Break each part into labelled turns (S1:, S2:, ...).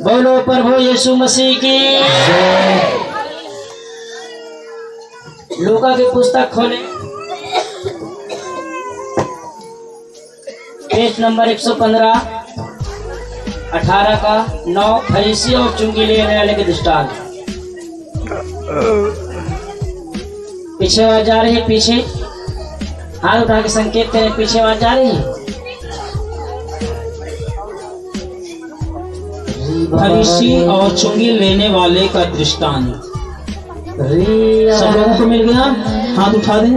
S1: बोलो प्रभु यीशु मसीह की। लूका की पुस्तक खोले, पेज नंबर 115, 18 का 9, फरीसी और चुंगी लेने वाले के दृष्टांत। पीछे आवाज जा रही है, पीछे हाथ उठा के संकेत करें, पीछे आवाज जा रही है।
S2: फरीसी और चुंगी लेने वाले का दृष्टांत। सब लोगों को मिल गया? हाथ उठा दें।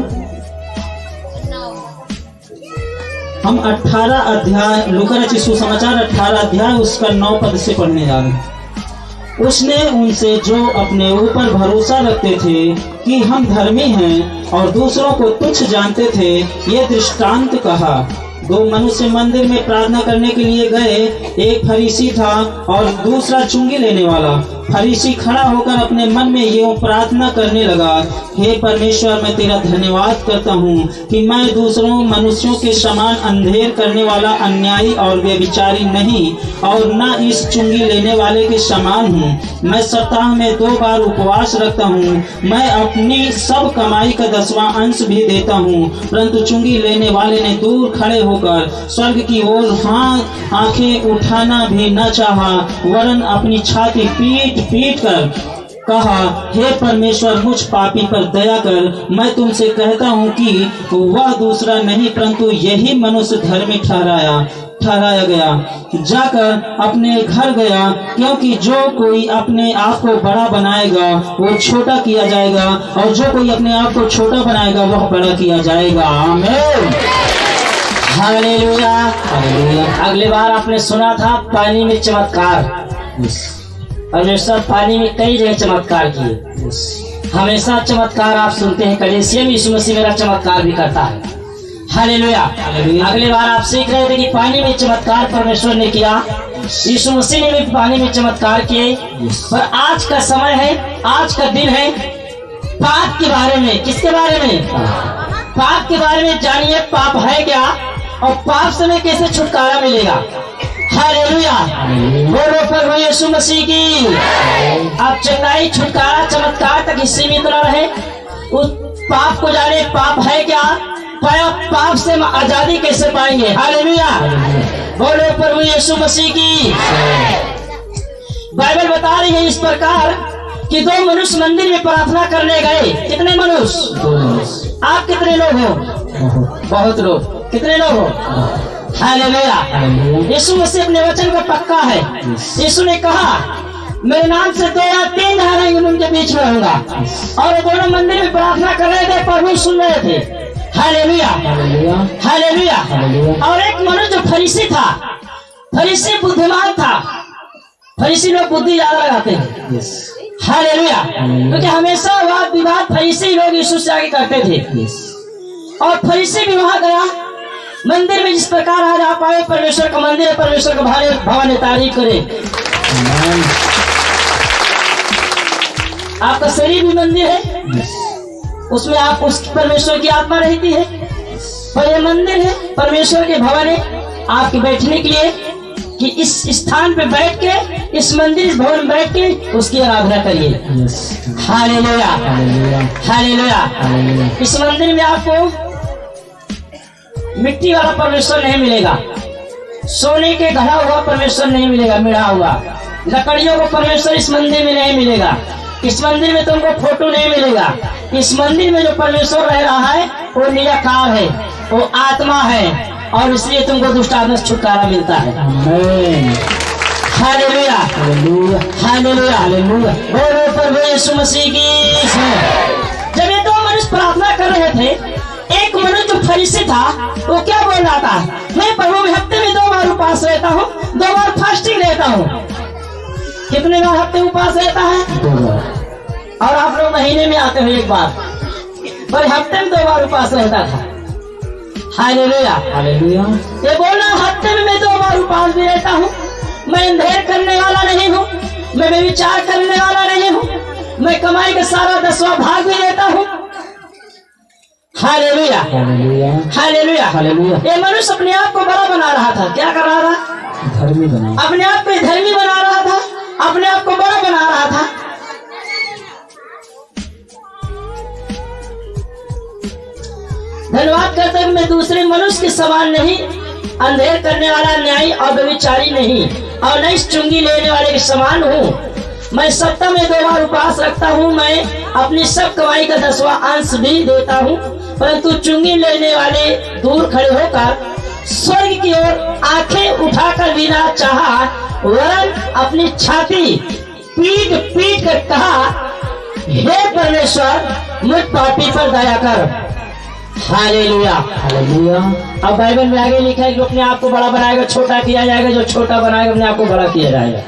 S2: हम 18 अध्याय लूका रचित सुसमाचार 18 अध्याय उसका 9 पद से पढ़ने जा रहे हैं। उसने उनसे जो अपने ऊपर भरोसा रखते थे कि हम धर्मी हैं और दूसरों को तुच्छ जानते थे, ये दृष्टांत कहा। 2 मनुष्य मंदिर में प्रार्थना करने के लिए गए। एक फरीसी था और दूसरा चुंगी लेने वाला। फरीसी खड़ा होकर अपने मन में यूं प्रार्थना करने लगा, हे परमेश्वर, मैं तेरा धन्यवाद करता हूँ कि मैं दूसरों मनुष्यों के समान अंधेर करने वाला अन्यायी और व्यभिचारी नहीं और न इस चुंगी लेने वाले के समान हूँ। मैं सप्ताह में 2 बार उपवास रखता हूँ। मैं अपनी सब कमाई का 10वां अंश भी देता हूँ। परंतु चुंगी लेने वाले ने दूर खड़े होकर स्वर्ग की ओर हाथ आंखें उठाना भी न चाहा, वरन अपनी छाती पीट कर कहा, हे परमेश्वर, मुझ पापी पर दया कर। मैं तुमसे कहता हूँ कि वह दूसरा नहीं परंतु यही मनुष्य धर्मी ठहराया गया। जाकर अपने घर गया, क्योंकि जो कोई अपने आप को बड़ा बनाएगा वो छोटा किया जाएगा, और जो कोई अपने आप को छोटा बनाएगा वह बड़ा किया जाएगा। आमीन।
S1: हालेलुया। अगली बार आपने सुना था पानी में चमत्कार। परमेश्वर पानी में कई जगह चमत्कार किए। हमेशा चमत्कार आप सुनते हैं, कलीसिया में यीशु मसीह मेरा चमत्कार भी करता है। हालेलुया। अगली बार आप सीख रहे थे कि पानी में चमत्कार परमेश्वर ने किया, यीशु मसीह ने भी पानी में चमत्कार किए। पर आज का समय है, आज का दिन है पाप के बारे में। किसके बारे में? पाप के बारे में जानिए। पाप है क्या और पाप से हमें कैसे छुटकारा मिलेगा। हालेलुया। बोलो प्रभु यीशु मसीह की। आप चंगाई, छुटकारा, चमत्कार तक सीमित न रहे, उस पाप को जाने। पाप है क्या, पाप से हम आजादी कैसे पाएंगे। हालेलुया। बोलो प्रभु यीशु मसीह की। बाइबल बता रही है इस प्रकार कि 2 मनुष्य मंदिर में प्रार्थना करने गए। कितने मनुष्य? आप कितने लोग हो? बहुत लोग। कितने लोग हो? हालेलुया। यीशु मसीह अपने वचन का पक्का है। यीशु ने कहा, मेरे नाम से 2 या 3 जहाँ रहेंगे उनके बीच में होगा। और दोनों मंदिर में प्रार्थना कर रहे थे, प्रभु सुन रहे थे। हालेलुया। हालेलुया। और एक मनुष्य जो फरीसी था, फरीसी बुद्धिमान था। फरीसी लोग बुद्धि ज्यादा लगाते हैं। हालेलुया। क्योंकि हमेशा वाद विवाद फरीसी लोग यीशु से आगे करते थे। और फरीसी भी वहां गया मंदिर में। जिस प्रकार आज आप आए, परमेश्वर का मंदिर है, परमेश्वर का भवन है, तारीफ करें। आपका शरीर भी मंदिर है, उसमें आप उस परमेश्वर की आत्मा रहती है। पर ये मंदिर है, परमेश्वर के भवन है आपके बैठने के लिए, कि इस स्थान पे बैठ के, इस मंदिर, इस भवन में बैठ के उसकी आराधना करिए। हालेलुया। हालेलुया। इस मंदिर में आपको मिट्टी वाला परमेश्वर नहीं मिलेगा, सोने के गढ़ा हुआ परमेश्वर नहीं मिलेगा, मिढ़ा हुआ लकड़ियों को परमेश्वर इस मंदिर में नहीं मिलेगा। इस मंदिर में तुमको फोटो नहीं मिलेगा। इस मंदिर में जो परमेश्वर रह रहा है वो निराकार है, वो आत्मा है, और इसलिए तुमको दुष्ट आत्मा से छुटकारा मिलता है। हालेलुया। हालेलुया। बोलो प्रभु यीशु मसीह की। जब ये 2 मनुष्य प्रार्थना कर रहे थे, एक मनुष्य जो फरीसी था वो क्या बोल रहा था, मैं प्रभु में हफ्ते में 2 बार उपवास रहता हूँ, 2 बार फास्टिंग रहता हूँ। कितने बार हफ्ते उपवास रहता है? 2 बार। और आप लोग महीने में आते हो 1 बार, पर हफ्ते में 2 बार उपवास रहता था। हालेलुया। हालेलुया। ये बोला, हफ्ते में मैं 2 बार उपवास भी रहता हूँ। मैं अंधेर करने वाला नहीं हूँ, मैं व्यभिचार करने वाला नहीं हूँ, मैं कमाई का सारा 10वां भाग भी रहता हूँ। हालेलुया। हालेलुया। हालेलुया। ये मनुष्य अपने आप को बड़ा बना रहा था। क्या कर रहा था? धर्मी बना। अपने आप को धर्मी बना रहा था। अपने आप को बड़ा बना रहा था। धन्यवाद करते हुए मैं दूसरे मनुष्य के समान नहीं, अंधेर करने वाला न्यायी और व्यभिचारी नहीं, और न इस चुंगी लेने वाले के समान हूँ। मैं सप्ताह में 2 बार उपवास रखता हूँ। मैं अपनी सब कमाई का 10वां अंश भी देता हूँ। परंतु चुंगी लेने वाले दूर खड़े होकर स्वर्ग की ओर आंखें उठाकर बिना चाहा वरन अपनी छाती पीट पीट कर कहा, हे परमेश्वर मुझ पापी पर दया कर। Hallelujah hallelujah. अब बाइबल में आगे लिखा है कि अपने आप को बड़ा बनाएगा छोटा किया जाएगा, जो छोटा बनाएगा अपने आप को बड़ा किया जाएगा।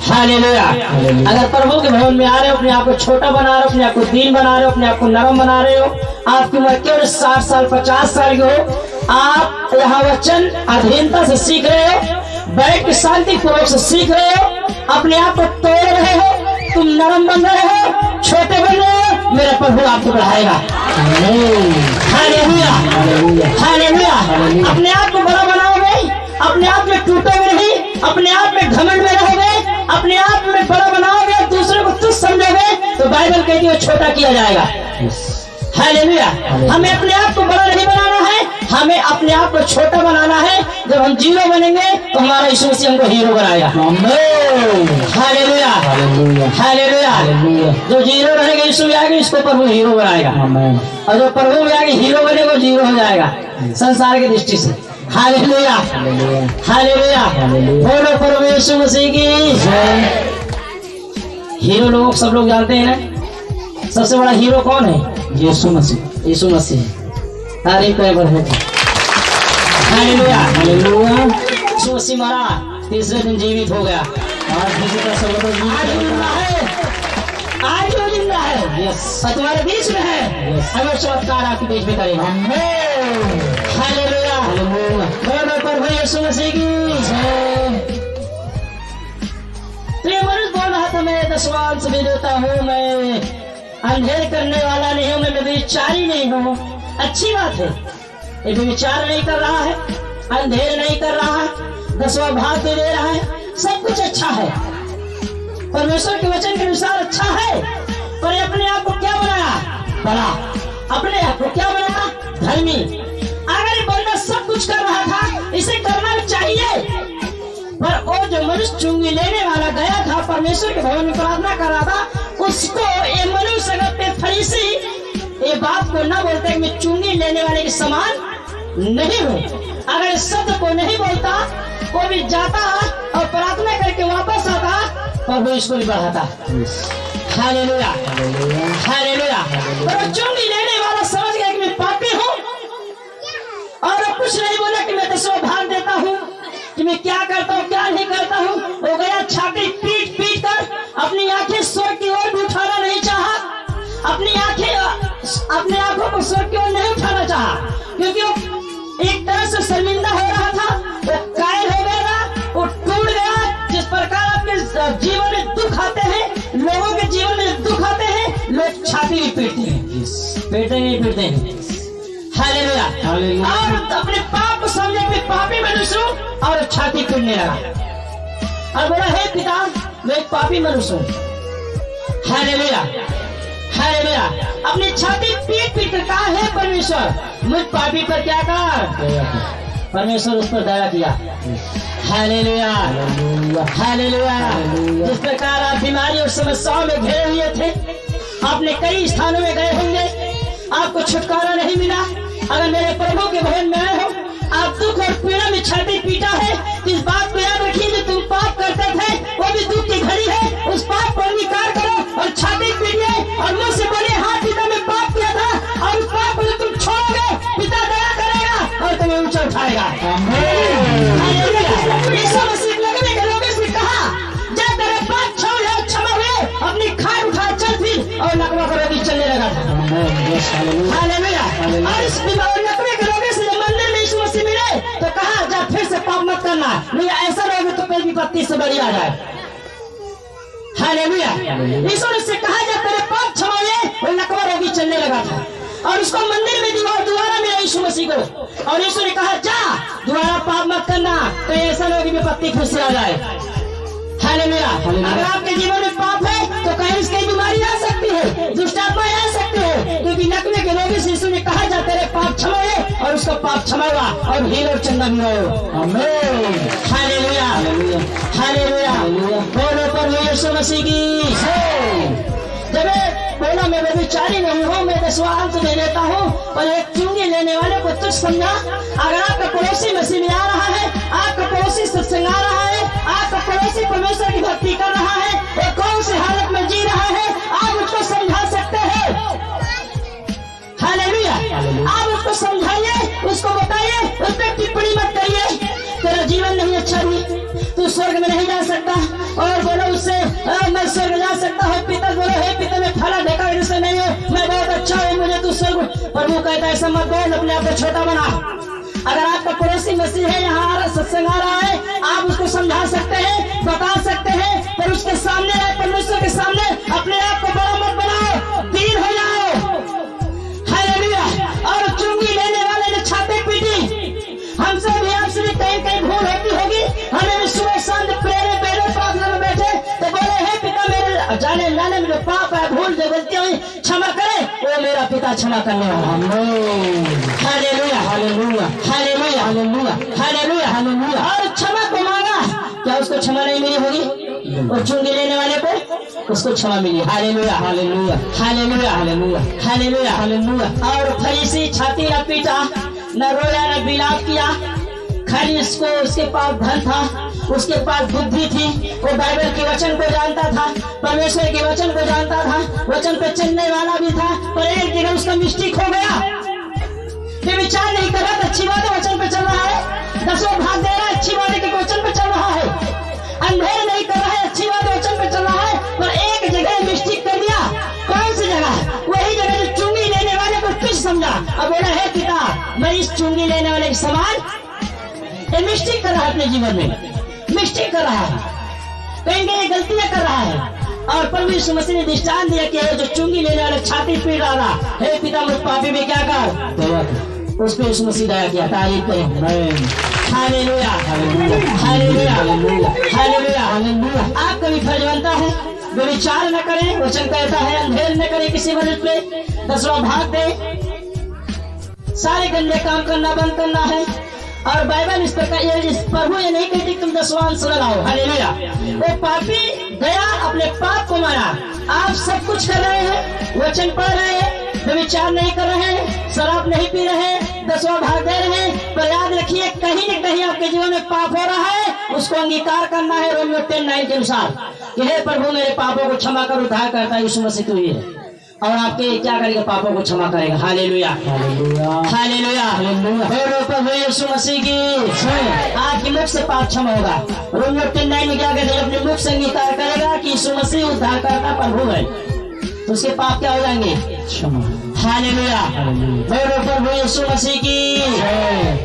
S1: हालेलुया। अगर प्रभु के भवन में आ रहे हो, अपने आप को छोटा बना रहे हो, अपने आप को दीन बना रहे हो, अपने आप को नरम बना रहे हो, आपकी उम्र केवल 60 साल 50 साल की हो, आप यहाँ वचन अधीनता से सीख रहे हो, बैठ के शांति पूर्वक से सीख रहे हो, अपने आप को तोड़ रहे हो, तुम नरम बन रहे हो, छोटे बन रहे हो, मेरा प्रभु आपको बढ़ाएगा। Hallelujah hallelujah. अपने आप को बड़ा बनाओगे, अपने आप में टूटोगे नहीं, अपने आप में घमंड में रहोगे, अपने आप में बड़ा बनाओगे, दूसरे को तुच्छ समझोगे, तो बाइबल कहती है छोटा किया जाएगा। हालेलुया। हमें अपने आप को बड़ा नहीं बनाना है, हमें अपने आप को छोटा बनाना है। जब हम जीरो बनेंगे तो हमारा यीशु मसीह हमको हीरो बनाएगा। Hallelujah hallelujah. जो जीरो रहेगा यीशु में आगे, इसको प्रभु हीरो बनाएगा, और जो प्रभु में आगे हीरो बनेगा वो जीरो हो जाएगा संसार की दृष्टि से। Hallelujah hallelujah. बोलो प्रभु यीशु मसीह की हीरो। लोग सब लोग जानते हैं सबसे बड़ा हीरो कौन है? यीशु मसीह। यीशु मसीह तारीफ है प्रभु की। Hallelujah hallelujah. यीशु मसीह मरा, तीसरे दिन जीवित हो गया, आज वो जिंदा है, तुम्हारे बीच में है। अगर चमत्कार आपके बीच में करेगा। Hallelujah hallelujah. बोलो प्रभु यीशु मसीह की। तो ये मनुष्य बोल रहा था, मैं 10वां अंश भी देता हूँ, मैं अंधेर करने वाला नहीं हूँ, मैं व्यभिचारी नहीं हूँ। अच्छी बात है, ये व्यभिचार नहीं कर रहा है, अंधेर नहीं कर रहा है, 10वां भाग दे रहा है, सब कुछ अच्छा है, परमेश्वर के वचन के अनुसार अच्छा है। पर ये अपने आप को क्या बनाया? बड़ा। अपने आप को क्या बनाया? धर्मी। अगर ये बंदा सब कुछ कर रहा था, इसे करना भी चाहिए, पर वो जो मनुष्य चुंगी लेने वाला गया था, परमेश्वर के भवन में प्रार्थना कर रहा था, उसको ये मनुष्य अगर फरीसी ये बात को न बोलते कि मैं चुंगी लेने वाले के समान नहीं हूँ, अगर इस शब्द को नहीं बोलता, वो भी जाता और प्रार्थना करके वापस आता, प्रभु इसको भी बढ़ाता। Hallelujah hallelujah. पर चुंगी लेने वाला समझ गया कि मैं पापी हूँ, और कुछ नहीं बोला कि मैं 10वां भाग देता हूँ, कि मैं क्या करता हूँ क्या नहीं करता हूँ। वो गया छाती पीट पीट कर, अपनी आंखें स्वर्ग की ओर भी उठाना नहीं चाहा, अपनी आंखों को स्वर्ग की ओर नहीं उठाना चाहा, क्योंकि वो एक तरह से शर्मिंदा हो रहा था, वो कायल हो गया था, वो टूट गया। जिस प्रकार आपके जीवन में दुख आते हैं, लोगों के जीवन में दुख आते हैं, लोग छाती भी पीटते हैं, पीटते नहीं पीटते हैं। हालेलुया। और अपने पाप को समझे कि पापी मनुष्य हूँ, और छाती पीटने लगा और बोला, हे पिता मैं एक पापी मनुष्य हूँ। Hallelujah hallelujah. अपनी छाती पीट पीट कर कहा, हे परमेश्वर मुझ पापी पर क्या कर। परमेश्वर उस पर दया किया। Hallelujah hallelujah. जिस प्रकार आप बीमारी और समस्याओं में घिरे हुए थे, आपने कई स्थानों में गए होंगे, आपको छुटकारा नहीं मिला। अगर मेरे प्रभु के भवन में आए हो, आप दुख और पीड़ा में छाती पीटा है, इस बात को याद रखिए, जो तुम पाप करते थे वो भी दुख की घड़ी है। उस पाप को अंगीकार करो और छाती पीटिए और मुझसे बोलिए, हाँ पिता मैं पाप किया था, और उस पाप को जो तुम छोड़ोगे, पिता दया करेगा और तुम्हें ऊंचा उठाएगा। यीशु मसीह लगने के लोगों से कहा, जा तेरे पाप क्षमा हुए, अपनी खाट उठा चल फिर, और नकवा का रोगी चलने लगा था। हालेलुया। और इस नकवे के रोगी से मंदिर में यीशु मसीह मिले तो कहा, जा फिर से पाप मत करना, नहीं ऐसा रोग तो कोई विपत्ति से बड़ी आ जाए। हालेलुया। यीशु ने से कहा, जा तेरे पाप क्षमा हुए, वो नकवा रोगी चलने लगा था, और उसको मंदिर में दोबारा मिला यीशु मसीह को, और यीशु ने कहा, जा दोबारा पाप मत करना, तो ऐसा लोग विपत्ति फिर से आ जाए। हालेलुया। अगर आपके जीवन में पाप है तो कहीं इसकी बीमारी आ सकती है, दुष्ट आत्माएं आ सकती है, क्योंकि नकले के रोगी से यीशु ने कहा जा तेरे पाप क्षमा है और उसका पाप क्षमा हुआ और हील और चंदा भी रहो। आमीन। Hallelujah hallelujah. बोलो प्रभु यीशु मसीह की। जब बोला मैं व्यभिचारी नहीं हूँ, मैं 10वां अंक दे देता हूँ, और एक चुंगी लेने वाले को तुच्छ समझा। अगर आपका पड़ोसी मसीह में आ रहा है, आपका पड़ोसी सत्संग आ रहा है, आपका पड़ोसी परमेश्वर की भक्ति कर रहा है, वो कौन सी हालत में जी रहा है, आप उसको समझा सकते हैं। हालेलुया। आप उसको समझाइए, उसको बताइए, उस पर टिप्पणी मत करिए। तेरा जीवन नहीं अच्छा भी, तू स्वर्ग में नहीं जा सकता, और बोलो उससे मैं स्वर्ग जा सकता हूँ। पिता बोलो हे पिता मैं फला ढेका इससे नहीं हूँ, मैं बहुत अच्छा हूँ, मुझे तू स्वर्ग। प्रभु कहता है ऐसा मत बोल, अपने आप को छोटा बना। अगर आपका पड़ोसी मसीह है, यहाँ सत्संग आ रहा है, आप उसको समझा सकते हैं, बता सकते हैं, पर उसके सामने परमेश्वर के सामने अपने आप को बड़ा मत बनाओ, दीन हो जाओ। हालेलुया। और चुंगी लेने वाले ने छाते पीटी, हमसे भी आपसे भी कहीं कहीं भूल होती होगी। हमें भी सुबह शांत प्रेरे बेरे प्रार्थना में बैठे तो बोले हे पिता मेरे जाने लाने में जो पाप है, भूल जो गलती हुई क्षमा करे, वो मेरा पिता क्षमा करने वाला। Hallelujah hallelujah hallelujah hallelujah hallelujah hallelujah. और क्षमा को मांगा, क्या उसको क्षमा नहीं मिली होगी? और चुंगी लेने वाले को उसको क्षमा मिली। Hallelujah hallelujah hallelujah hallelujah hallelujah hallelujah. और फरीसी छाती न पीटा, न रोया, न बिलाप किया, खाली इसको उसके पास धन था, उसके पास बुद्धि थी, वो बाइबल के वचन को जानता था, परमेश्वर के वचन को जानता था, वचन पे चलने वाला भी था, पर एक जगह उसका मिस्टेक हो गया। ये विचार नहीं कर रहा, अच्छी बात है वचन पे चल रहा है, 10वां भाग दे रहा है, अच्छी बात है कि वचन पे चल रहा है, अंधेर नहीं कर रहा है, अच्छी बात है वचन पे चल रहा है, पर एक जगह मिस्टेक कर दिया। कौन सी जगह? वही जगह जो चुंगी लेने वाले को तुच्छ समझा। अब बोला हे पिता मैं इस चुंगी लेने वाले के समान मिस्टेक कर रहा है, अपने जीवन में मिस्टेक कर रहा है, कहीं कहीं गलतियां कर रहा है। और प्रभु यीशु मसीह ने दृष्टांत दिया कि जो चुंगी लेने वाले छाती पीट रहा था, हे पिता मुझ पापी में क्या कर, उस पर यीशु मसीह दया किया। तारीफ करें। Hallelujah hallelujah hallelujah hallelujah hallelujah. आपका भी फर्ज बनता है, व्यभिचार न करें, वचन कहता है, अंधेर न करें किसी मनुष्य पे, 10वां भाग दे, सारे गंदे काम करना बंद करना है। और बाइबल इस प्रभु ये नहीं कहती तुम 10वां अंश लगाओ। हालेलुया। वो पापी गया, अपने पाप को मारा। आप सब कुछ कर रहे हैं, वचन पढ़ रहे हैं, व्यभिचार नहीं कर रहे हैं, शराब नहीं पी रहे हैं, 10वां भाग दे रहे हैं, पर याद रखिए कहीं न कहीं आपके जीवन में पाप हो रहा है, उसको अंगीकार करना है। रोमियो 10:9 के अनुसार कि हे प्रभु मेरे पापों को क्षमा कर, उद्धार करता है यीशु मसीह तू ही है, और आपके क्या करेगा, पापों को क्षमा करेगा। Hallelujah hallelujah hallelujah hallelujah. बोलो प्रभु यीशु मसीह की। आपके मुख से पाप क्षमा होगा। रोमियो 10:9 में क्या कहते हैं, अपने मुख से अंगीकार करेगा कि यीशु मसीह उद्धार करता प्रभु है, तो उसके पाप क्या हो जाएंगे, क्षमा। हालेलुया। बोलो प्रभु यीशु मसीह की।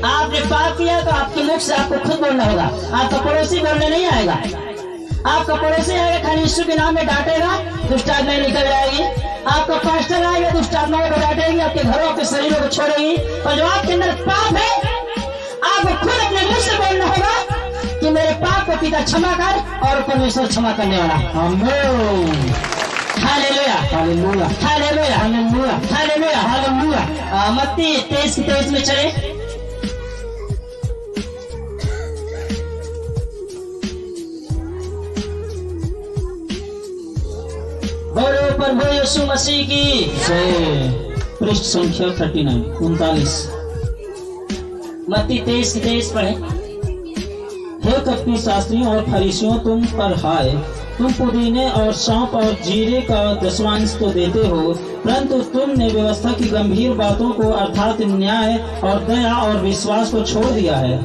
S1: आपने पाप किया तो आपके मुख से आपको खुद बोलना होगा, आपका पड़ोसी बोलने नहीं आएगा। आपका पड़ोसी आएगा खाली यीशु के नाम में डांटेगा, दुष्ट आत्माएं निकल जाएगी। आपका पास्टर आएगा, दुष्ट आत्माओं को डांटेगी, आपके घरों के शरीरों को छोड़ेगी। पर जो आपके अंदर पाप है, आपको खुद अपने मुंह से बोलना होगा कि मेरे पाप को पिता क्षमा कर, और परमेश्वर क्षमा करने वाला। आमीन। Hallelujah hallelujah hallelujah hallelujah hallelujah hallelujah. मत्ती 23:23 में चले। बोलो प्रभु यीशु मसीह की।
S2: पृष्ठ संख्या 39
S1: मत्ती 23:23 पढ़े।
S2: हे कपटी शास्त्रियों और फरीसियों तुम पर हाय, तुम पुदीने और सौंफ और जीरे का 10वां तो देते हो, परंतु तुमने व्यवस्था की गंभीर बातों को अर्थात न्याय और दया और विश्वास को छोड़ दिया है।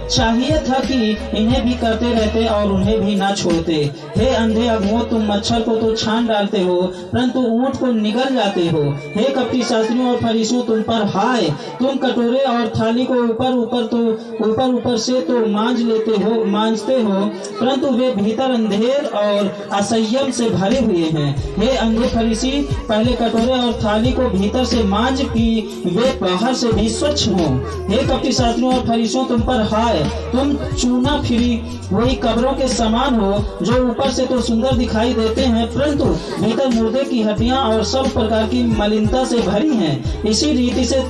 S2: चाहिए था कि इन्हें भी करते रहते और उन्हें भी ना छोड़ते। हे अंधे अगुओं, तुम मच्छर को तो छान डालते हो, परंतु ऊंट को निगल जाते हो। हे कपटी शास्त्रियों और फरीसियों तुम पर हाय, तुम कटोरे और थाली को ऊपर से तो मांजते हो, परंतु वे भीतर अंधेर और असंयम से भरे हुए हैं। हे अंधे फरीसी, पहले कटोरे और थाली को भीतर से मांज कि वे बाहर से भी स्वच्छ हों। हे कपटी शास्त्रियों और फरीसियों तुम पर हाय, तुम चूना फिरी वही कब्रों के समान हो, जो ऊपर से तो सुंदर दिखाई देते हैं परंतु भीतर मुर्दे की हड्डियां और सब प्रकार की मलिनता से भरी हैं। इसी रीति से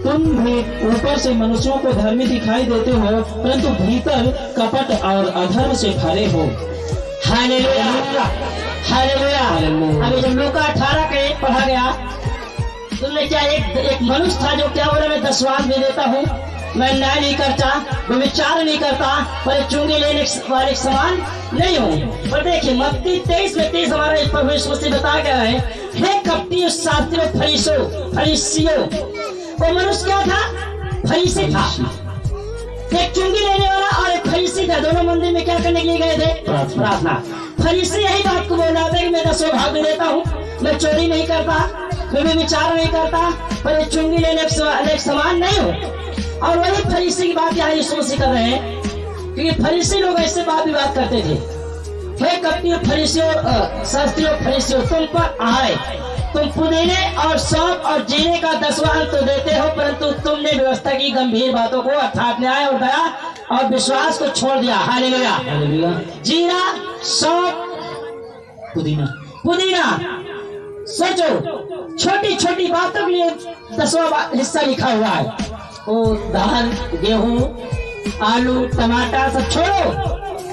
S2: तुम भी ऊपर से मनुष्यों को धर्मी दिखाई देते हो परंतु भीतर कपट और अधर्म से भरे हो।
S1: Hallelujah, hallelujah. अभी जब लूका 18 का 1 पढ़ा गया, तुमने क्या एक मनुष्य था जो क्या बोला, मैं 10 वाद भी देता हूँ, मैं न्याय नहीं करता, मैं विचार नहीं करता, पर चुंगी लेने वाले समान नहीं हूँ। पर देखिए मत्ती 23 में 30 हमारा प्रभु यीशु मसीह बता गया है, हे कपटी शास्त्रियों फरीसियों। वो मनुष्य क्या था? फरीसी था। एक चुंगी लेने वाला और एक फरीसी था, दोनों मंदिर में क्या करने के लिए गए थे? प्रार्थना। फरीसी यही बात को बोल रहा था कि मैं 10 भाग भी देता हूँ, मैं चोरी नहीं करता, मैं भी विचार नहीं करता, पर एक चुंगी लेने के समान नहीं हूँ। और वही फरीसी की बात यहाँ यीशु मसीह कर रहे हैं, क्योंकि फरीसी लोग ऐसे बात विवाद करते थे। हे कपटियों फरीसियों शास्त्रियों फरीसियों, तुम पर आए, तुम पुदीने और सौंफ और जीरे का 10वां अंश तो देते हो, परंतु तुमने व्यवस्था की गंभीर बातों को अर्थात न्याय और दया और विश्वास को छोड़ दिया। हालेलुया। जीरा, सौंफ, पुदीना। सोचो, छोटी छोटी बातों के लिए 10वां हिस्सा लिखा हुआ है। वो दाल, गेहूं, आलू, टमाटर सब छोड़ो,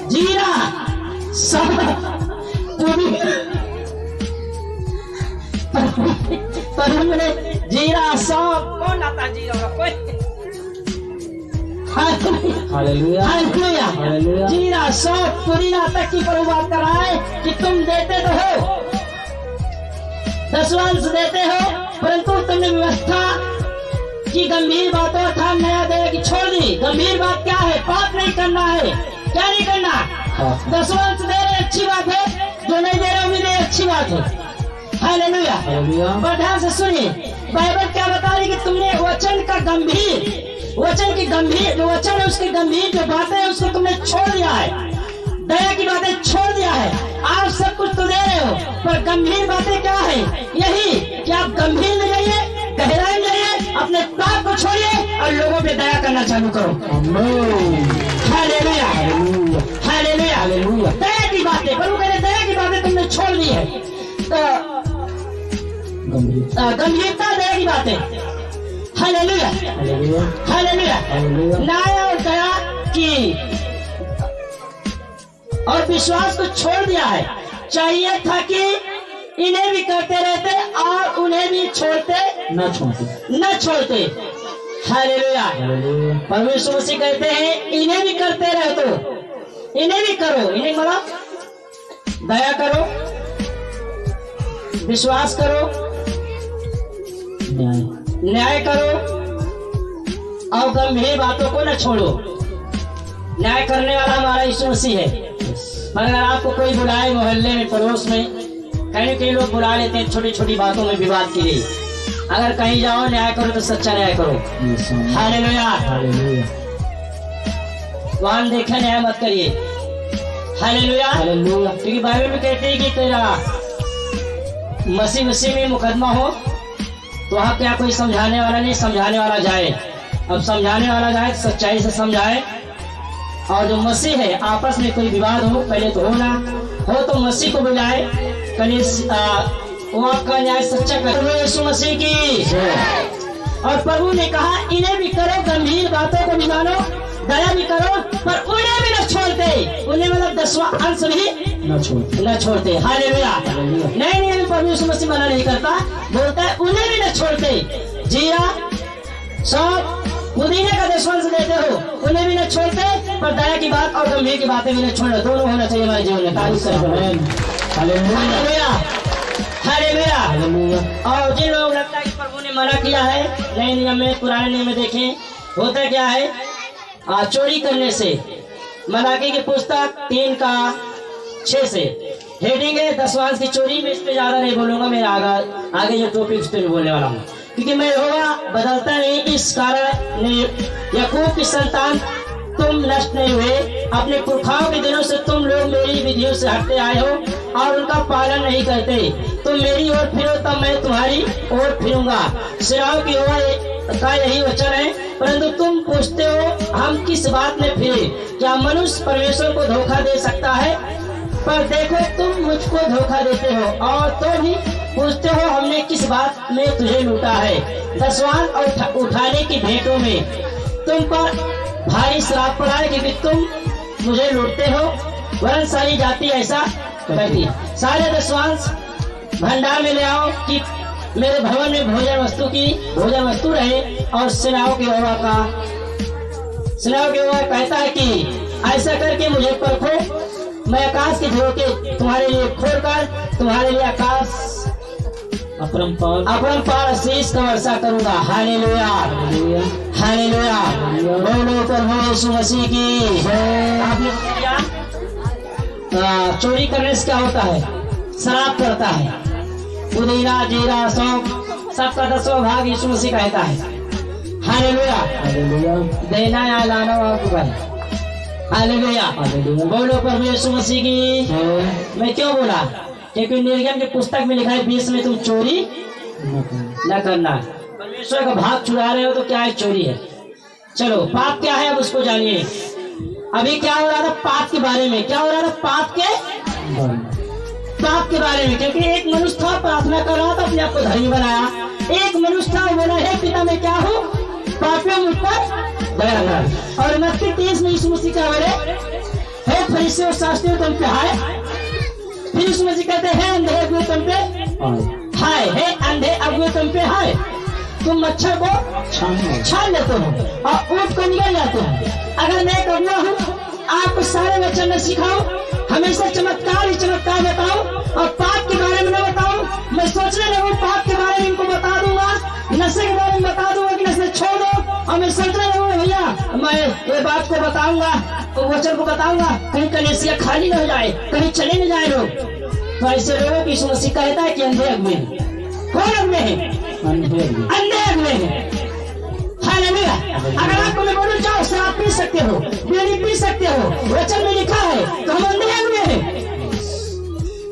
S1: जीरा, सौंफ, पुदीना, पर हमने जीरा, सौंफ, कौन आता जीरा वाला कोई? Hallelujah, hallelujah, hallelujah. जीरा, सौंफ, पुदीना तक की पर बात कर रहा है कि तुम देते तो हो, 10वां अंश देते हो, परंतु तुमने व्यवस्था की गंभीर बातों था नया दया की छोड़ दी। गंभीर बात क्या है? पाप नहीं करना है। क्या नहीं करना? 10वां अंश दे रहे अच्छी बात है, जो नहीं दे रहे उम्मीद है अच्छी बात है। हालेलुया। पर ध्यान से सुनिए, बाइबल क्या बता रही कि तुमने वचन का गंभीर, वचन की गंभीर जो वचन है उसकी गंभीर जो बातें है उसको तुमने छोड़ दिया है, दया की बातें छोड़ दिया है। आप सब कुछ तो दे रहे हो, पर गंभीर बातें क्या है? यही कि आप गंभीर में जाइए, गहराई में जाइए, अपने पाप को छोड़िए और लोगों पे दया करना चालू करो। Hallelujah, hallelujah, hallelujah. दया की बातें, प्रभु कह रहे दया की बातें तुमने छोड़ दी है, तो गंभीरता दया की बातें। Hallelujah, hallelujah. न्याय और दया की और विश्वास को छोड़ दिया है। चाहिए था कि इन्हें भी करते रहते और उन्हें भी न छोड़ते। हालेलुया। प्रभु यीशु मसीह कहते हैं इन्हें भी करते रहो, तो इन्हें भी करो। इन्हें मतलब दया करो, विश्वास करो, न्याय करो और गंभीर बातों को न छोड़ो। न्याय करने वाला हमारा यीशु मसीह है। अगर आपको कोई बुलाए मोहल्ले में, पड़ोस में, कई लोग बुला लेते हैं छोटी छोटी बातों में विवाद के लिए। अगर कहीं जाओ न्याय करो तो सच्चा न्याय करो। Hallelujah, hallelujah. वहां देखे न्याय मत करिए। Hallelujah, hallelujah. क्योंकि बाइबल में कहते हैं कि तेरा मसीह में मुकदमा हो तो वहाँ क्या कोई समझाने वाला नहीं, समझाने वाला जाए। अब समझाने वाला जाए तो सच्चाई से समझाए। और जो मसीह है आपस में कोई विवाद हो, पहले तो होना हो तो मसीह को बुलाए, वो आपका न्याय सच्चा करो। यीशु मसीह की। और प्रभु ने कहा इन्हें भी करो, गंभीर बातों को भी मानो, दया भी करो, पर उन्हें भी न छोड़ते। उन्हें मतलब 10वां अंश भी न छोड़ते। हालेलुया। नहीं, प्रभु यीशु मसीह मना नहीं करता, बोलता है उन्हें भी न छोड़ते। जीरा, सौंफ, पुदीने का 10वां अंश देते हो, उन्हें भी न छोड़ते, पर दया की बात और गंभीर की बातें भी न छोड़ो। दोनों होना चाहिए हमारे जीवन में। तारीफ करें। Hallelujah, hallelujah. और जिन लोग लगता है कि प्रभु ने मना किया है, नए नियम में, पुराने नियम में देखें होता क्या है, चोरी करने से। मलाकी की पुस्तक 3:6 से हेडिंग है 10वां अंश की चोरी। में इस पे ज्यादा नहीं बोलूंगा, मैं आगे जो टॉपिक उस पे भी बोलने वाला हूँ, क्योंकि मैं यहोवा बदलता नहीं। इस कारण याकूब की संतान तुम नष्ट नहीं हुए, अपने पुरखाओं के दिनों से तुम लोग मेरी विधियों से हटते आए हो और उनका पालन नहीं करते। तुम मेरी ओर फिरो तब मैं तुम्हारी ओर फिरूंगा। सिराओं की का यही वचन है, परंतु तुम पूछते हो हम किस बात में फिरे, क्या मनुष्य परमेश्वर को धोखा दे सकता है? पर देखो तुम मुझको धोखा देते हो और तो भी पूछते हो हमने किस बात में तुझे लूटा है। दसवांश और उठाने की भेंटों में तुम पर भारी श्राप पड़ा है, क्योंकि तुम मुझे लूटते हो। वरन सारी जाति ऐसा करती, सारे दसवांश भंडार में ले आओ कि मेरे भवन में भोजन वस्तु रहे। और सेनाओं के यहोवा कहता है कि ऐसा करके मुझे परखो, मैं आकाश के झोंके तुम्हारे लिए खोलकर तुम्हारे लिए आकाश अपरंपार आशीष का वर्षा करूंगा। हालेलुया, हालेलुया, बोलो प्रभु यीशु मसीह की। आपने चोरी करने से क्या होता है? शराब करता है। उदीरा जीरा सौंप सबका 10वां भाग यीशु मसीह कहता है। हालेलुया, हालेलुया, देना या लाना आपको भाई। हालेलुया, हालेलुया, बोलो प्रभु यीशु मसीह की। मैं क्यों बोला? क्योंकि निर्गम की पुस्तक में लिखा है 20 में तुम चोरी न करना। परमेश्वर का भाग चुरा रहे हो तो क्या है? चोरी है। चलो पाप क्या है अब उसको जानिए। अभी क्या हो रहा था? पाप के बारे में। क्या हो रहा था? पाप के बारे में। क्योंकि एक मनुष्य था, प्रार्थना कर रहा था, अपने आप को धर्मी बनाया। एक मनुष्य था, बोला हे पिता मैं क्या हूँ? पापियों मुझ पर दया कर। और मत्ती 30 में यीशु मसीह क्या बोले? हे फरीसी और शास्त्री तुम पे हाय। फिर यीशु मसीह कहते हैं अंधे अगुए तुम पे हाय। हे अंधे अगुए तुम पे हाय, तुम मच्छर को छान लेते हो और ऊंट को निगल जाते हो। अगर मैं एक अगुआ हूँ, आपको सारे वचन न सिखाऊं, हमेशा चमत्कार ही चमत्कार बताऊं और पाप के बारे में न बताऊं। मैं सोचने लगूं पाप के बारे में इनको बता दूंगा, नशे के बारे में बता दूंगा कि नशे छोड़ दो। और मैं सोचने लगूं भैया मैं ये बात को बताऊंगा, वचन को बताऊंगा, कहीं कलीसिया खाली न हो जाए, कहीं चले न जाए लोग। तो ऐसे लोगों की यीशु मसीह कहता है कि अंधे अगुए हैं। कौन अगुए हैं? अंधे अगुए हैं। हालेलुया। अगर आपको मैं बोलूं जाओ शराब पी सकते हो, बीड़ी पी सकते हो, वचन में लिखा है, तो हम अंधे अगुए हैं।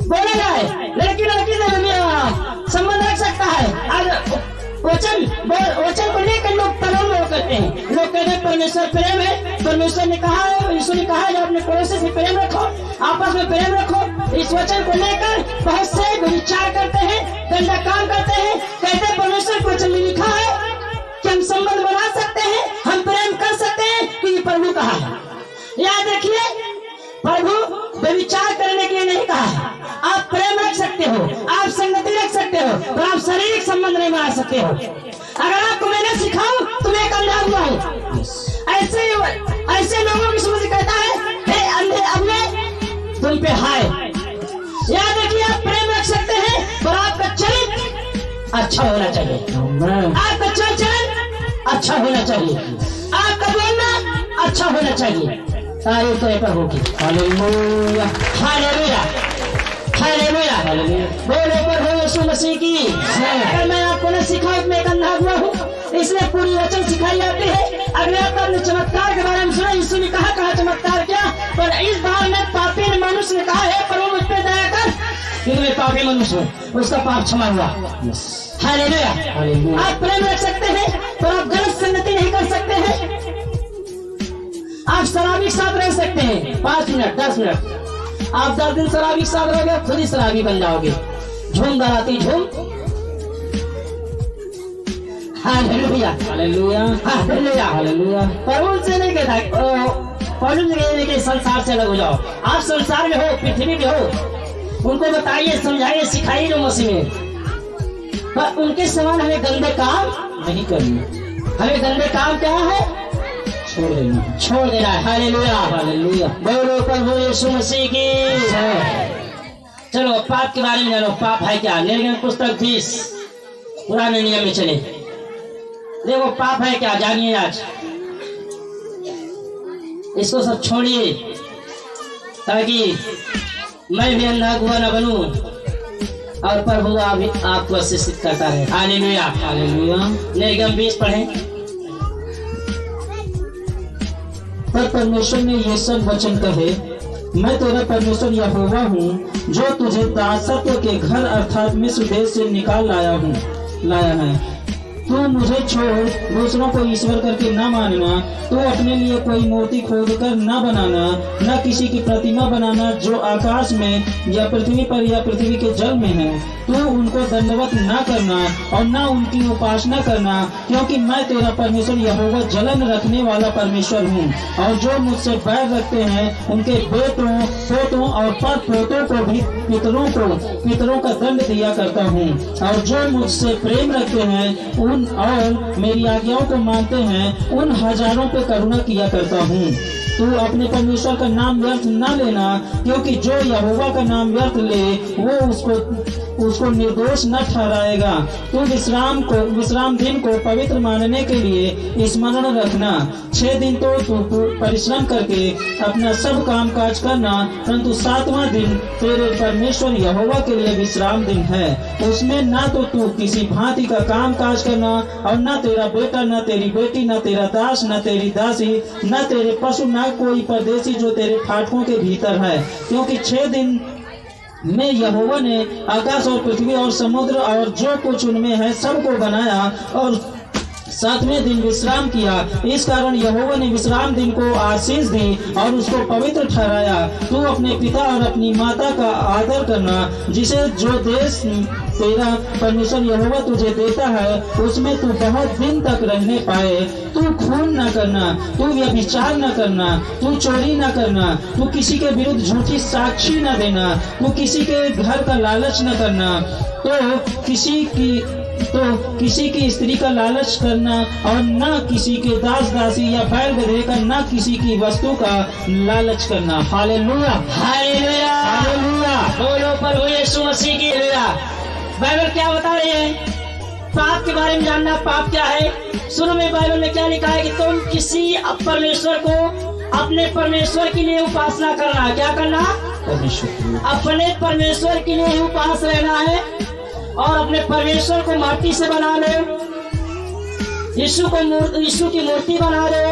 S1: बोला जाए लड़की से संबंध रख सकता है। आज वचन को लेकर लोग तनाव करते हैं। लोग कहते हैं परमेश्वर प्रेम है। परमेश्वर ने कहा है, यीशु ने कहा है जब अपने पड़ोसी से प्रेम रखो, आपस में प्रेम रखो। इस वचन को लेकर बहुत से विचार करते हैं, गंदा काम करते हैं। कहते हैं परमेश्वर के वचन में लिखा है कि हम संबंध बना सकते हैं, हम प्रेम कर सकते हैं, क्योंकि प्रभु कहा है। याद रखिए, प्रभु व्यभिचार करने के लिए नहीं कहा है। आप प्रेम रख सकते हो, आप संगति रख सकते हो, पर आप शारीरिक संबंध नहीं बना सकते हो। अगर आपको मैंने सिखाऊं तो मैं एक अंधा हुआ हूँ। ऐसे लोगों की समझ कहता है हे अंधे अगुए तुम पे हाय। याद रखिए, आप प्रेम रख सकते हैं, पर आपका चरित्र अच्छा होना चाहिए, आपका चल चलन अच्छा होना चाहिए, आपका बोलना अच्छा होना चाहिए। तारीफ तो पर होगी। हालेलुया, हालेलुया, हालेलुया, हालेलुया, बोलो प्रभु यीशु मसीह की। अगर मैं आपको न सिखाऊं मैं एक अंधा हुआ हूँ, इसलिए पूरी वचन सिखाई जाती है। अगर आपने चमत्कार के बारे में सुना, यीशु ने कहा चमत्कार क्या, पर इस बार में पापी मनुष्य ने कहा है प्रभु मुझ पे दया कर, क्योंकि मैं पापी मनुष्य हूँ, उसका पाप क्षमा हुआ। हालेलुया। आप प्रेम रख सकते हैं, पर आप गलत संगति नहीं कर सकते हैं। आप शराबी के साथ रह सकते हैं 5 मिनट 10 मिनट। आप 10 दिन शराबी के साथ रहोगे, खुद ही शराबी बन जाओगे। झूम दराती झूम। Hallelujah, hallelujah, hallelujah, hallelujah. पर उनसे नहीं कहता संसार से अलग हो जाओ। आप संसार में हो, पृथ्वी पे हो, उनको बताइए, समझाइए, सिखाइए जो मसीह में, पर उनके समान हमें गंदे काम नहीं करना। हमें गंदे काम क्या है? छोड़ देना है। हालेलुया, हालेलुया, बोलो प्रभु यीशु मसीह की। चलो पाप के बारे में जानो। पाप है क्या? निर्गम पुस्तक 20 पुराने नियम में चले, देखो पाप है क्या, जानिए आज। इसको सब छोड़िए ताकि मैं भी अंधा गुआ न बनूं और प्रभु आपको आशीषित करता रहे। Hallelujah, hallelujah. निर्गम 20 पढ़ें।
S2: पर परमेश्वर ने ये सब वचन कहे, मैं तेरा परमेश्वर यहोवा हूँ, जो तुझे दासत्व के घर अर्थात मिस्र देश से निकाल लाया है। तू मुझे छोड़ दूसरों को ईश्वर करके न मानना, तू अपने लिए कोई मूर्ति खोद कर न बनाना, न किसी की प्रतिमा बनाना जो आकाश में या पृथ्वी पर या पृथ्वी के जल में है। तू उनको दंडवत न करना और न उनकी उपासना करना, क्योंकि मैं तेरा परमेश्वर यहोवा जलन रखने वाला परमेश्वर हूँ। और जो मुझसे बैर रखते हैं उनके बेटों, पोतों और पर पोतों को भी पितरों का दंड दिया करता हूँ। और जो मुझसे प्रेम रखते हैं उन और मेरी आज्ञाओं को मानते हैं उन हजारों पे करुणा किया करता हूँ। तू अपने परमेश्वर का नाम व्यर्थ न लेना, क्योंकि जो यहोवा का नाम व्यर्थ ले वो उसको निर्दोष न ठहराएगा। तू विश्राम दिन को पवित्र मानने के लिए स्मरण रखना। 6 दिन तो तू परिश्रम करके अपना सब काम काज करना, परंतु 7वां दिन तेरे परमेश्वर यहोवा के लिए विश्राम दिन है। उसमें ना तो तू किसी भांति का काम काज करना, और न तेरा बेटा, न तेरी बेटी, न तेरा दास, न तेरी दासी, न तेरे पशु, न कोई परदेशी जो तेरे फाटकों के भीतर है। क्योंकि 6 दिन में यहोवा ने आकाश और पृथ्वी और समुद्र और जो कुछ उनमें है सबको बनाया, और 7वें दिन विश्राम किया। इस कारण यहोवा ने विश्राम दिन को आशीष दी और उसको पवित्र ठहराया। तू अपने पिता और अपनी माता का आदर करना, जिसे जो देश तेरा परमेश्वर यहोवा तुझे देता है उसमें तू बहुत दिन तक रहने पाए। तू खून न करना, तू व्यभिचार न करना, तू चोरी न करना, तू किसी के विरुद्ध झूठी साक्षी न देना, तू किसी के घर का लालच न करना, तो किसी की स्त्री का लालच करना, और न किसी के दास दासी या बैल गधे का, न किसी की वस्तु का लालच करना। Hallelujah,
S1: hallelujah,
S2: hallelujah.
S1: बोलो प्रभु यीशु मसीह की हालेलुया। बाइबल क्या बता रही है? पाप के बारे में जानना, पाप क्या है। सुनो, में बाइबल में क्या लिखा है कि तुम किसी परमेश्वर को, अपने परमेश्वर के लिए उपासना करना। क्या करना? अपने परमेश्वर के लिए उपास रहना है, और अपने परमेश्वर को माटी से बना लो, यीशु की मूर्ति बना लो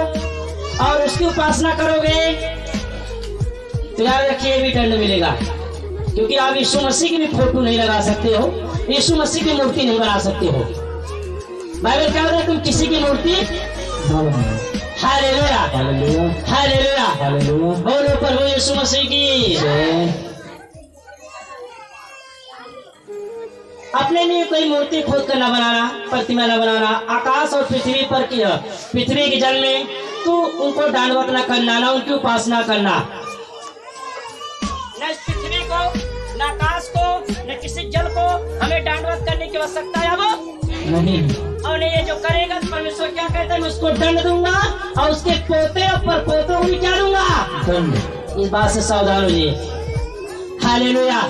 S1: और उसकी उपासना करोगे तो याद रखिए भी दंड मिलेगा। क्योंकि आप यीशु मसीह की भी फोटो नहीं लगा सकते हो, यीशु मसीह की मूर्ति नहीं बना सकते हो। बाइबल क्या होता है? तुम किसी की मूर्ति हालेलुया, हालेलुया, हालेलुया, हालेलुया। बोलो प्रभु यीशु मसीह की। अपने लिए कोई मूर्ति खोद कर न बनाना, प्रतिमा न बनाना। आकाश और पृथ्वी पर पृथ्वी के जल में तू उनको दंडवत न करना, न उनकी उपासना करना। न इस पृथ्वी को, न आकाश को, न किसी जल को हमें दंडवत करने की आवश्यकता है अब
S2: नहीं।
S1: और ये जो करेगा तो परमेश्वर क्या कहता है? मैं उसको दंड दूंगा और उसके पोते और परपोतों को भी क्या दूंगा? दंड। इस बात से सावधान होइए। Hallelujah,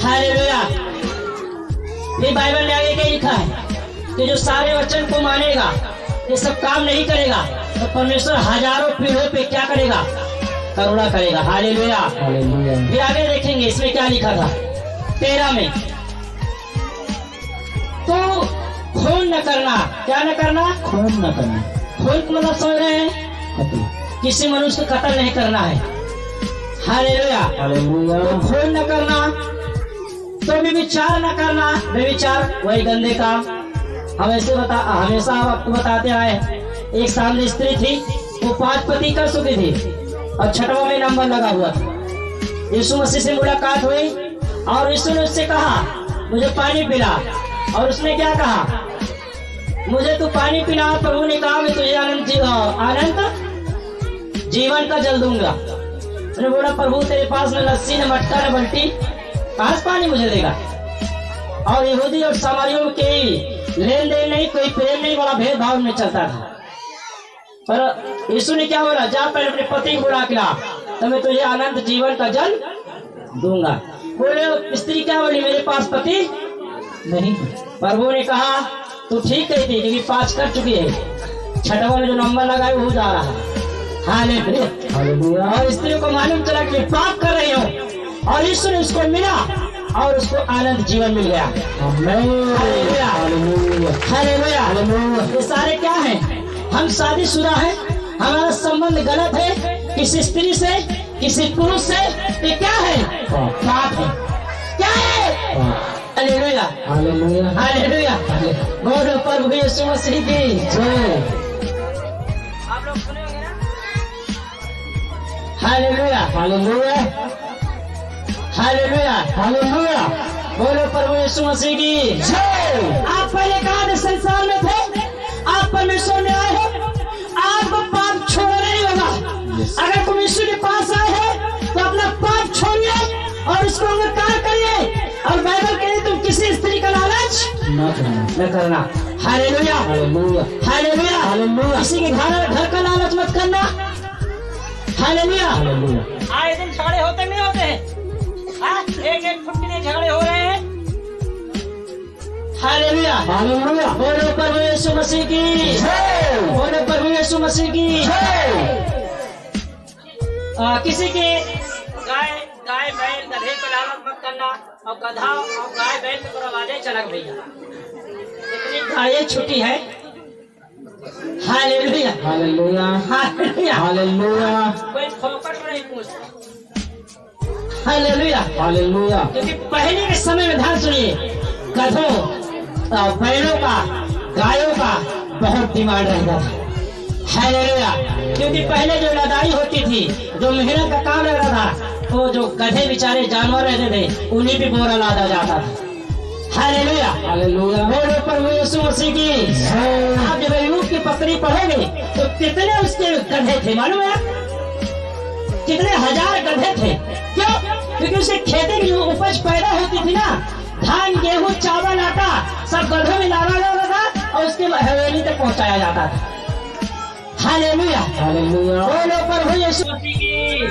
S1: hallelujah. ये बाइबल में आगे क्या लिखा है कि जो सारे वचन को मानेगा, ये सब काम नहीं करेगा, तो परमेश्वर हजारों पीढ़ियों पे क्या करेगा? करुणा करेगा। Hallelujah, hallelujah. फिर आगे देखेंगे इसमें क्या लिखा था 13 में, तो खून न करना। क्या न करना?
S2: खून न करना।
S1: खून को मतलब समझ रहे हैं? किसी मनुष्य को कत्ल नहीं करना है। Hallelujah,
S2: hallelujah.
S1: तो खून न करना, तो व्यभिचार न करना। व्यभिचार वही गंदे काम। हमेशा आपको बताते आए, एक सामने स्त्री थी, वो 5 पति कर चुकी थी और 6वां में नंबर लगा हुआ था। यीशु मसीह से मुलाकात हुई और यीशु ने उससे कहा मुझे पानी पिला, और उसने क्या कहा? मुझे तू पानी पिला। प्रभु ने कहा मैं तुझे अनंत जीवन का जल दूंगा। मैंने बोला प्रभु तेरे पास न लस्सी, न मटका, न बल्टी, कहाँ से पानी मुझे देगा? और यहूदी और सामरियों के लेन देन नहीं, कोई प्रेम नहीं, बड़ा भेदभाव में चलता था। पर यीशु ने क्या बोला? जा पहले अपने पति को बुला के ला, तो मैं तुझे अनंत जीवन का जल दूंगा। बोले स्त्री क्या बोली? मेरे पास पति नहीं। प्रभु ने कहा तू ठीक कहती, क्योंकि 5 कर चुकी है, 6वां में जो नंबर लगा है वो जा रहा है। हालेलुया। और स्त्री को मालूम चला कि पाप कर रही हो, और यीशु ने उसको मिला और उसको आनंद जीवन मिल गया। Hallelujah, hallelujah, hallelujah. ये सारे क्या हैं? हम शादीशुदा हैं, हमारा संबंध गलत है किसी स्त्री से, किसी पुरुष से, ये क्या है? पाप है। क्या है? हालेलुया
S2: हालेलुया
S1: हालेलुया बोलो प्रभु यीशु मसीह की
S2: जय।
S1: आप लोग सुने होंगे ना? हालेलुया
S2: हालेलुया
S1: हालेलुया
S2: हालेलुया
S1: बोलो प्रभु यीशु मसीह की
S2: जय।
S1: आप पहले कहा थे संसार में थे, आप परमेश्वर में आए हो, आपको पाप छोड़ना नहीं होगा। अगर तुम यीशु के पास आए हैं तो अपना पाप छोड़िए और उसको अंगीकार करिए। और बाइबल कह रही तुम किसी स्त्री का लालच
S2: न
S1: न करना। हालेलुया
S2: हालेलुया
S1: हालेलुया
S2: हालेलुया
S1: किसी के घर का लालच मत करना। हालेलुया
S2: हालेलुया
S1: आए दिन झगड़े होते नहीं होते हैं? एक एक फुट के लिए झगड़े हो रहे हैं। हालेलुया
S2: हालेलुया
S1: बोलो प्रभु यीशु मसीह की
S2: जय।
S1: बोलो प्रभु यीशु मसीह की
S2: जय।
S1: किसी के गाय बैल गधे को लालच मत करना। और गधा और गाय बैल को करवाने चलक भैया, इतनी गायें छुट्टी है। हालेलुया
S2: हालेलुया
S1: हालेलुया
S2: हालेलुया
S1: कोई फोकट नहीं पूछता। हालेलुया
S2: हालेलुया
S1: क्योंकि पहले के समय में ध्यान सुनिए, गधों बैलों का गायों का बहुत डिमांड रहता था। हालेलुया क्योंकि पहले जो लदाई होती थी, जो मेहनत का काम रहता था, वो जो गधे बेचारे जानवर रहते थे उन्हीं पे बोरा लादा जाता था। हालेलुया
S2: हालेलुया
S1: बोलो प्रभु यीशु मसीह की
S2: जय।
S1: आप जब अय्यूब की पकड़ी पढ़ोगे तो कितने उसके गधे थे मालूम है? कितने हजार गधे थे। क्यों? क्योंकि उसे खेती की जो उपज पैदा होती थी ना, धान गेहूं चावल आटा सब गधों में लादा जाता था और उसके हवेली तक पहुंचाया जाता था। हालेलुया
S2: हालेलुया
S1: बोलो प्रभु यीशु मसीह की